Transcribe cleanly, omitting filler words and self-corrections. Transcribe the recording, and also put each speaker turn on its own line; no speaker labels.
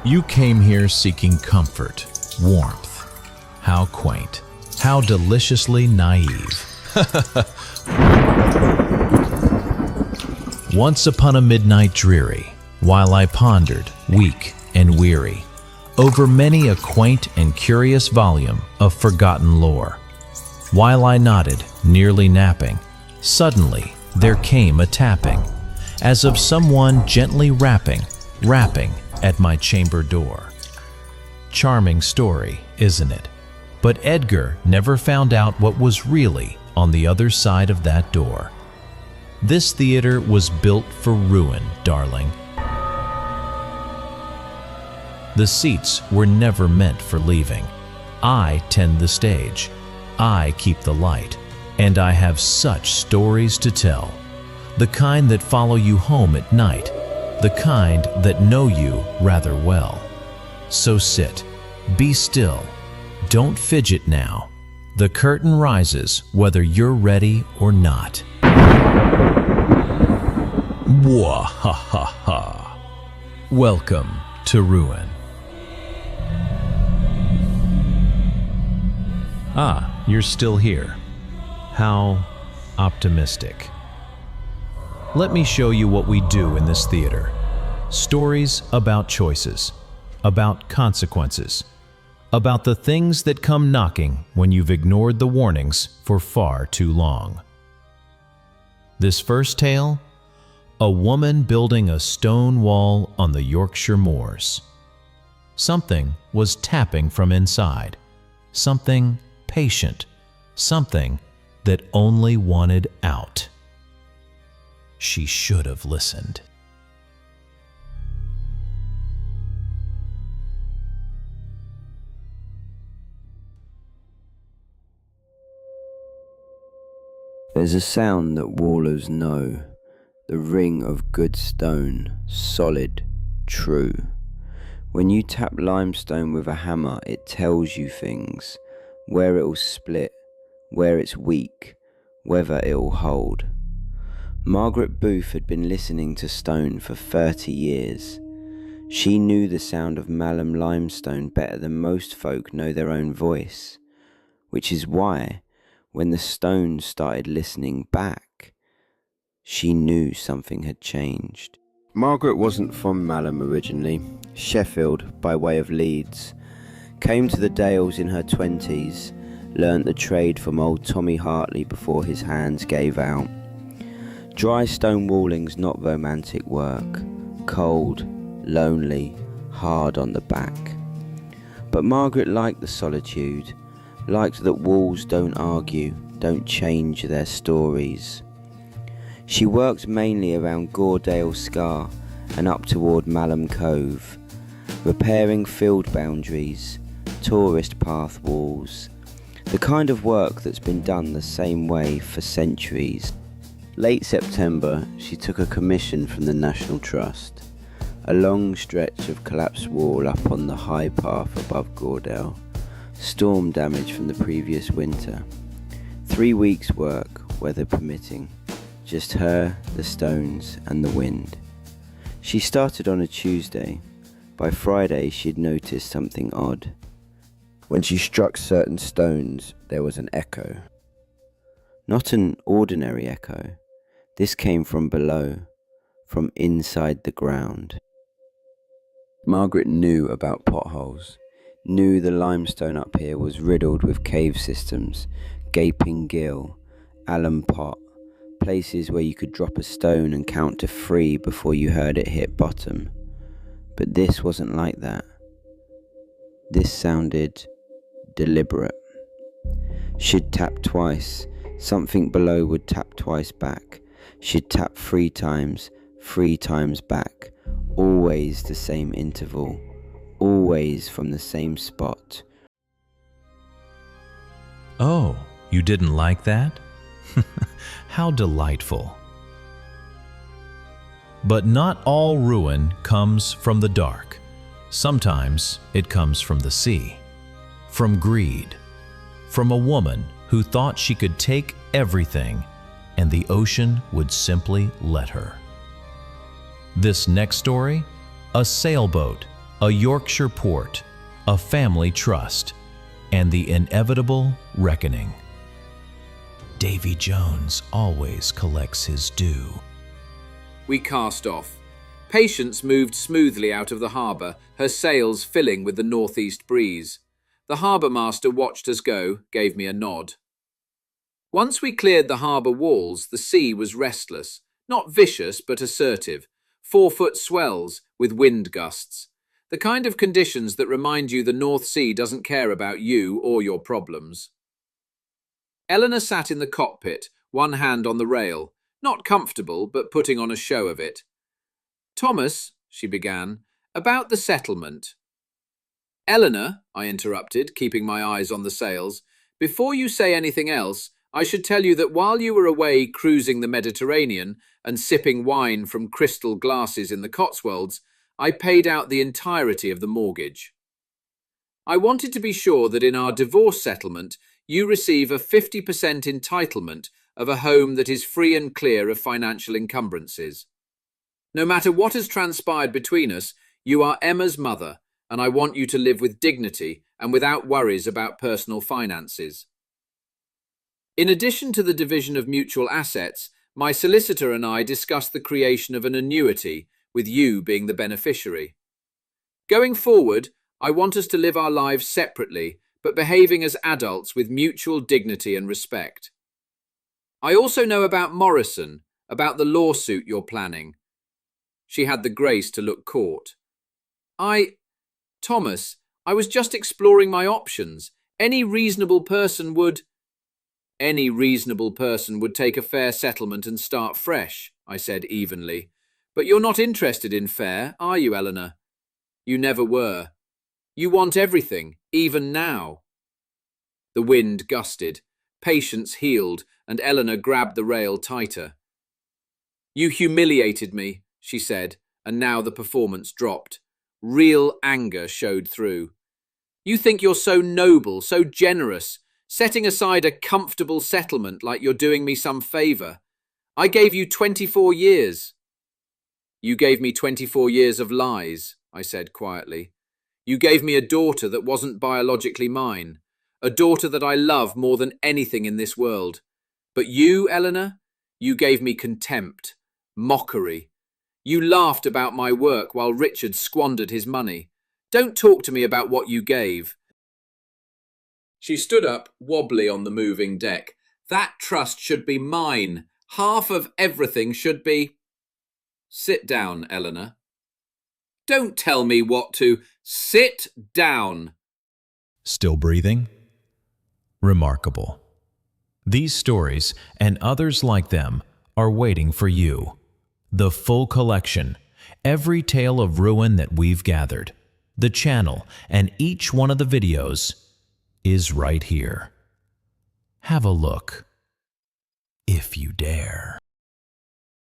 You came here seeking comfort, warmth. How quaint. How deliciously naive. Once upon a midnight dreary, while I pondered, weak and weary, over many a quaint and curious volume of forgotten lore, while I nodded, nearly napping, suddenly there came a tapping, as of someone gently rapping at my chamber door. Charming story, isn't it? But Edgar never found out what was really on the other side of that door. This theater was built for ruin, darling. The seats were never meant for leaving. I tend the stage. I keep the light. And I have such stories to tell. The kind that follow you home at night. The kind that know you rather well. So sit, be still. Don't fidget now. The curtain rises whether you're ready or not. Mwahaha. Welcome to Ruin. Ah, you're still here. How optimistic. Let me show you what we do in this theater. Stories about choices, about consequences, about the things that come knocking when you've ignored the warnings for far too long. This first tale, a woman building a stone wall on the Yorkshire moors. Something was tapping from inside, something patient, something that only wanted out. She should have listened.
There's a sound that wallers know, the ring of good stone, solid, true. When you tap limestone with a hammer, it tells you things, where it'll split, where it's weak, whether it'll hold. Margaret Booth had been listening to stone for 30 years. She knew the sound of Malham limestone better than most folk know their own voice, which is why, when the stone started listening back, she knew something had changed. Margaret wasn't from Malham originally, Sheffield by way of Leeds. Came to the Dales in her 20s, learnt the trade from old Tommy Hartley before his hands gave out. Dry stone walling's not romantic work, cold, lonely, hard on the back. But Margaret liked the solitude, liked that walls don't argue, don't change their stories. She worked mainly around Goredale Scar and up toward Malham Cove, repairing field boundaries, tourist path walls, the kind of work that's been done the same way for centuries. Late September, she took a commission from the National Trust, a long stretch of collapsed wall up on the high path above Goredale, storm damage from the previous winter. 3 weeks' work, weather permitting, just her, the stones and the wind. She started on a Tuesday. By Friday she'd noticed something odd. When she struck certain stones, there was an echo. Not an ordinary echo. This came from below, from inside the ground. Margaret knew about potholes, knew the limestone up here was riddled with cave systems, gaping gill, alum pot, places where you could drop a stone and count to 3 before you heard it hit bottom. But this wasn't like that. This sounded deliberate. She'd tap twice, something below would tap twice back. She'd tap 3 times, 3 times back, always the same interval, always from the same spot.
Oh, you didn't like that? How delightful. But not all ruin comes from the dark. Sometimes it comes from the sea, from greed, from a woman who thought she could take everything and the ocean would simply let her. This next story, a sailboat, a Yorkshire port, a family trust, and the inevitable reckoning. Davy Jones always collects his due.
We cast off. Patience moved smoothly out of the harbour, her sails filling with the northeast breeze. The harbour master watched us go, gave me a nod. Once we cleared the harbour walls, the sea was restless, not vicious but assertive, 4-foot swells with wind gusts, the kind of conditions that remind you the North Sea doesn't care about you or your problems. Eleanor sat in the cockpit, one hand on the rail, not comfortable but putting on a show of it. "Thomas," she began, "about the settlement." "Eleanor," I interrupted, keeping my eyes on the sails, "before you say anything else, I should tell you that while you were away cruising the Mediterranean and sipping wine from crystal glasses in the Cotswolds, I paid out the entirety of the mortgage. I wanted to be sure that in our divorce settlement you receive a 50% entitlement of a home that is free and clear of financial encumbrances. No matter what has transpired between us, you are Emma's mother, and I want you to live with dignity and without worries about personal finances. In addition to the division of mutual assets, my solicitor and I discussed the creation of an annuity, with you being the beneficiary. Going forward, I want us to live our lives separately, but behaving as adults with mutual dignity and respect. I also know about Morrison, about the lawsuit you're planning." She had the grace to look caught. Thomas, I was just exploring my options. Any reasonable person would take a fair settlement and start fresh," I said evenly. "But you're not interested in fair, are you, Eleanor? You never were. You want everything, even now." The wind gusted, Patience healed, and Eleanor grabbed the rail tighter. "You humiliated me," she said, and now the performance dropped. Real anger showed through. "You think you're so noble, so generous, setting aside a comfortable settlement like you're doing me some favour. I gave you 24 years. "You gave me 24 years of lies," I said quietly. "You gave me a daughter that wasn't biologically mine, a daughter that I love more than anything in this world. But you, Eleanor, you gave me contempt, mockery. You laughed about my work while Richard squandered his money. Don't talk to me about what you gave." She stood up, wobbly on the moving deck. "That trust should be mine. Half of everything should be—" "Sit down, Eleanor." "Don't tell me what to— Sit down."
Still breathing? Remarkable. These stories, and others like them, are waiting for you. The full collection, every tale of ruin that we've gathered, the channel, and each one of the videos is right here. Have a look, if you dare.